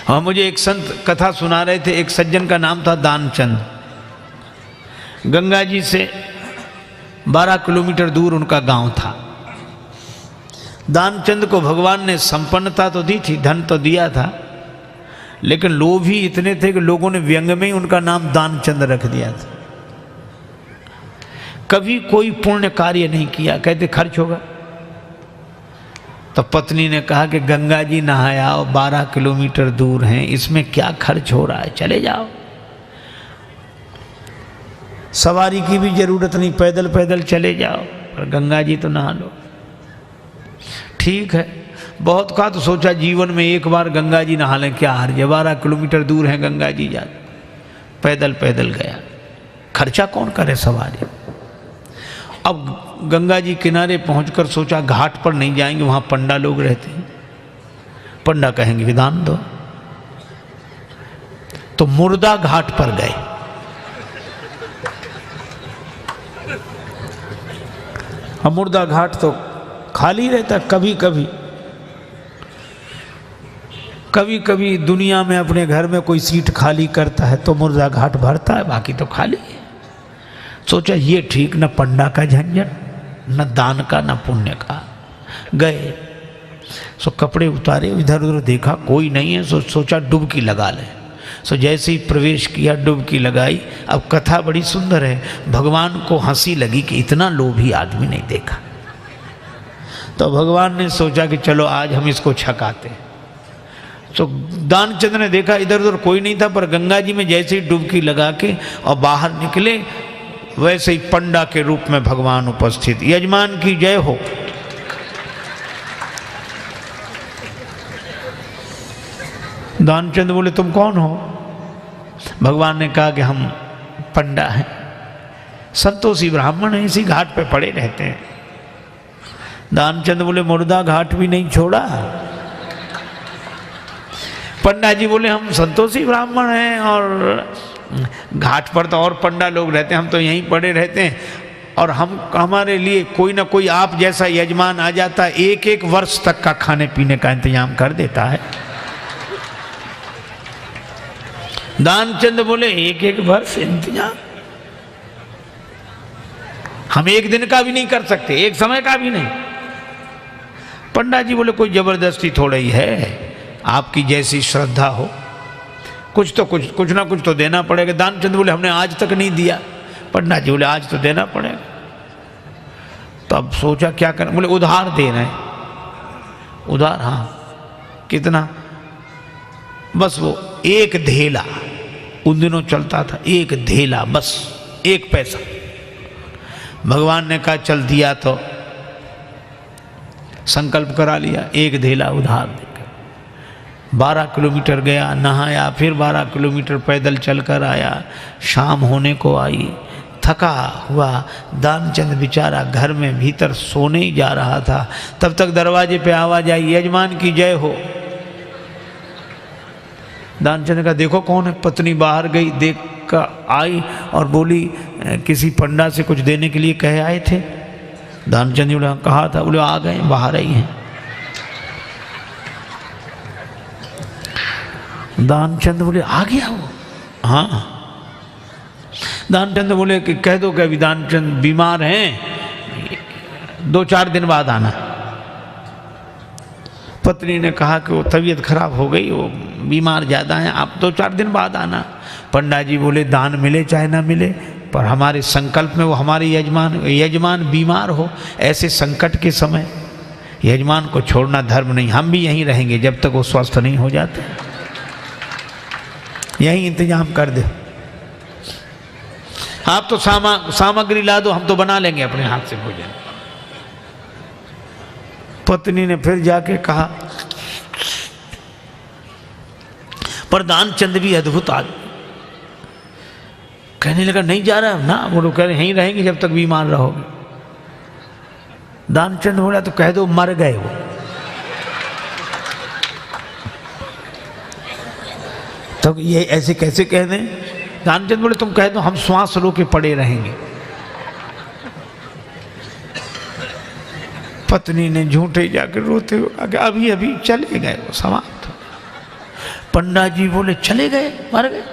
और मुझे एक संत कथा सुना रहे थे, एक सज्जन का नाम था दानचंद। गंगा जी से 12 किलोमीटर दूर उनका गांव था। दानचंद को भगवान ने संपन्नता तो दी थी, धन तो दिया था, लेकिन लोभ ही इतने थे कि लोगों ने व्यंग में ही उनका नाम दानचंद रख दिया था। कभी कोई पुण्य कार्य नहीं किया, कहते खर्च होगा। तो पत्नी ने कहा कि गंगा जी नहाया और 12 किलोमीटर दूर हैं, इसमें क्या खर्च हो रहा है, चले जाओ। सवारी की भी जरूरत नहीं, पैदल पैदल चले जाओ, और गंगा जी तो नहा लो। ठीक है, बहुत कहा तो सोचा जीवन में एक बार गंगा जी नहा लें, क्या हर्ज है, 12 किलोमीटर दूर है गंगा जी, जा पैदल पैदल गया, खर्चा कौन करे सवारी। अब गंगा जी किनारे पहुंचकर सोचा घाट पर नहीं जाएंगे, वहां पंडा लोग रहते हैं, पंडा कहेंगे कि दान दो। तो मुर्दा घाट पर गए। अब मुर्दा घाट तो खाली रहता, कभी कभी कभी कभी दुनिया में अपने घर में कोई सीट खाली करता है तो मुर्दा घाट भरता है, बाकी तो खाली है। सोचा ये ठीक, न पंडा का झंझट, न दान का, न पुण्य का। गए सो कपड़े उतारे, इधर उधर देखा कोई नहीं है, सोचा डुबकी लगा ले। सो जैसे ही प्रवेश किया, डुबकी लगाई। अब कथा बड़ी सुंदर है, भगवान को हंसी लगी कि इतना लोभी आदमी नहीं देखा। तो भगवान ने सोचा कि चलो आज हम इसको छकाते। तो दानचंद ने देखा इधर उधर कोई नहीं था, पर गंगा जी में जैसे ही डुबकी लगा के और बाहर निकले, वैसे ही पंडा के रूप में भगवान उपस्थित। यजमान की जय हो। दानचंद बोले तुम कौन हो? भगवान ने कहा कि हम पंडा हैं, संतोषी ब्राह्मण हैं, इसी घाट पे पड़े रहते हैं। दानचंद बोले मुर्दा घाट भी नहीं छोड़ा। पंडा जी बोले हम संतोषी ब्राह्मण हैं और घाट पर तो और पंडा लोग रहते हैं, हम तो यहीं पड़े रहते हैं, और हम हमारे लिए कोई ना कोई आप जैसा यजमान आ जाता, एक एक वर्ष तक का खाने पीने का इंतजाम कर देता है। दानचंद बोले एक एक वर्ष इंतजाम? हम एक दिन का भी नहीं कर सकते, एक समय का भी नहीं। पंडा जी बोले कोई जबरदस्ती थोड़ा ही है, आपकी जैसी श्रद्धा हो, कुछ ना कुछ तो देना पड़ेगा। दानचंद बोले हमने आज तक नहीं दिया। पंडा जी बोले आज तो देना पड़ेगा। तब सोचा क्या करना, बोले उधार दे रहे हैं। उधार? हाँ। कितना? बस वो एक धेला, उन दिनों चलता था, एक धेला, बस 1 पैसा। भगवान ने कहा चल दिया, तो संकल्प करा लिया, 1 धेला उधार देकर 12 किलोमीटर गया, नहाया, फिर 12 किलोमीटर पैदल चलकर आया। शाम होने को आई, थका हुआ दानचंद बेचारा घर में भीतर सोने ही जा रहा था। तब तक दरवाजे पे आवाज आई, यजमान की जय हो। दानचंद का देखो कौन है। पत्नी बाहर गई, देख कर आई और बोली किसी पंडा से कुछ देने के लिए कहे आए थे? दानचंद जी बोले कहा था। बोले आ गए, बाहर आई हैं। दानचंद बोले आ गया वो? हाँ। दानचंद बोले कि कह दो कि अभी दानचंद बीमार हैं, 2-4 दिन बाद आना। पत्नी ने कहा कि वो तबीयत खराब हो गई, वो बीमार ज़्यादा हैं, आप 2-4 दिन बाद आना। पंडा जी बोले दान मिले चाहे ना मिले, पर हमारे संकल्प में वो हमारे यजमान बीमार हो, ऐसे संकट के समय यजमान को छोड़ना धर्म नहीं। हम भी यहीं रहेंगे जब तक वो स्वस्थ नहीं हो जाते, यहीं इंतजाम कर दे। आप तो सामग्री ला दो, हम तो बना लेंगे अपने हाथ से भोजन। पत्नी ने फिर जाके कहा, पर दानचंद भी अद्भुत आदमी। कहने लगा नहीं जा रहा ना, वो लोग कह रहे यहीं रहेंगे जब तक बीमार रहोगे। दानचंद बोला तो कह दो मर गए वो। तो ये ऐसे कैसे कह दें? दानचंद बोले तुम कह दो हम श्वास रो के पड़े रहेंगे। पत्नी ने झूठे जाकर रोते हुए अभी अभी चले गए, वो समाप्त हो। पंडा जी बोले चले गए, मर गए।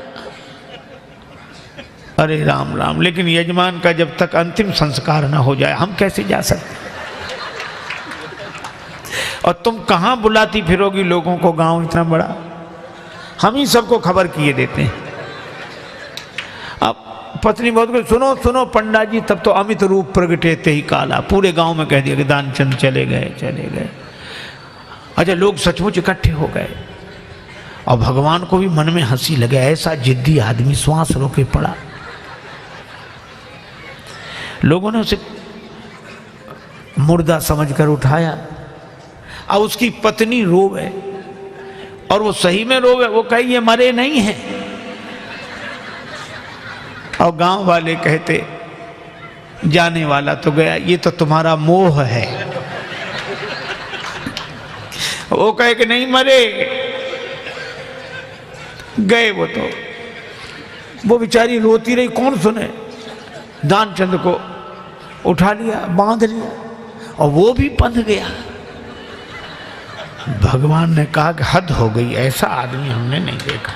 अरे राम राम, लेकिन यजमान का जब तक अंतिम संस्कार ना हो जाए हम कैसे जा सकते। और तुम कहाँ बुलाती फिरोगी लोगों को, गांव इतना बड़ा, हम ही सबको खबर किए देते हैं। अब पत्नी बहुत कुछ, सुनो सुनो पंडा जी, तब तो अमित रूप प्रगटे ते ही काला, पूरे गांव में कह दिया कि दानचंद चले गए चले गए। अच्छा, लोग सचमुच इकट्ठे हो गए और भगवान को भी मन में हंसी लगे, ऐसा जिद्दी आदमी श्वास रोके पड़ा। लोगों ने उसे मुर्दा समझकर उठाया। अब उसकी पत्नी रोवे, और वो सही में रोवे, वो कहे ये मरे नहीं हैं। और गांव वाले कहते जाने वाला तो गया, ये तो तुम्हारा मोह है। वो कहे कि नहीं मरे, गए वो तो। वो बेचारी रोती रही, कौन सुने। दानचंद को उठा लिया, बांध लिया, और वो भी बंध गया। भगवान ने कहा कि हद हो गई, ऐसा आदमी हमने नहीं देखा।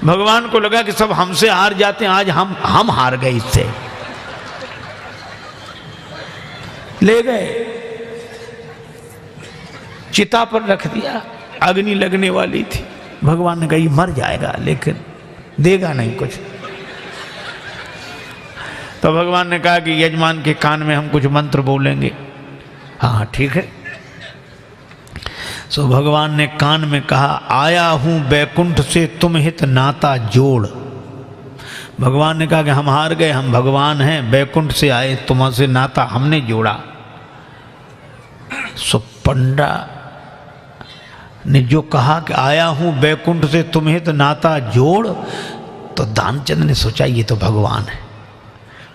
भगवान को लगा कि सब हमसे हार जाते हैं, आज हम हार गए इससे। ले गए, चिता पर रख दिया, अग्नि लगने वाली थी। भगवान ने कहा ये मर जाएगा लेकिन देगा नहीं कुछ। तो भगवान ने कहा कि यजमान के कान में हम कुछ मंत्र बोलेंगे। हाँ ठीक है। सो भगवान ने कान में कहा, आया हूं बैकुंठ से तुम हित नाता जोड़। भगवान ने कहा कि हम हार गए, हम भगवान हैं, बैकुंठ से आए, तुमसे नाता हमने जोड़ा। सो पंडा ने जो कहा कि आया हूं बैकुंठ से तुम हित नाता जोड़, तो दानचंद ने सोचा ये तो भगवान है।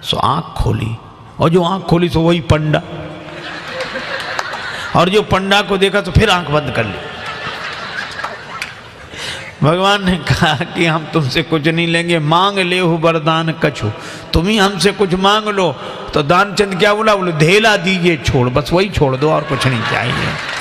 सो आंख खोली, और जो आंख खोली तो वही पंडा, और जो पंडा को देखा तो फिर आंख बंद कर ली। भगवान ने कहा कि हम तुमसे कुछ नहीं लेंगे, मांग ले हो वरदान कछु, तुम ही हमसे कुछ मांग लो। तो दानचंद क्या बोला, बोले धेला दीजिए छोड़, बस वही छोड़ दो और कुछ नहीं चाहिए।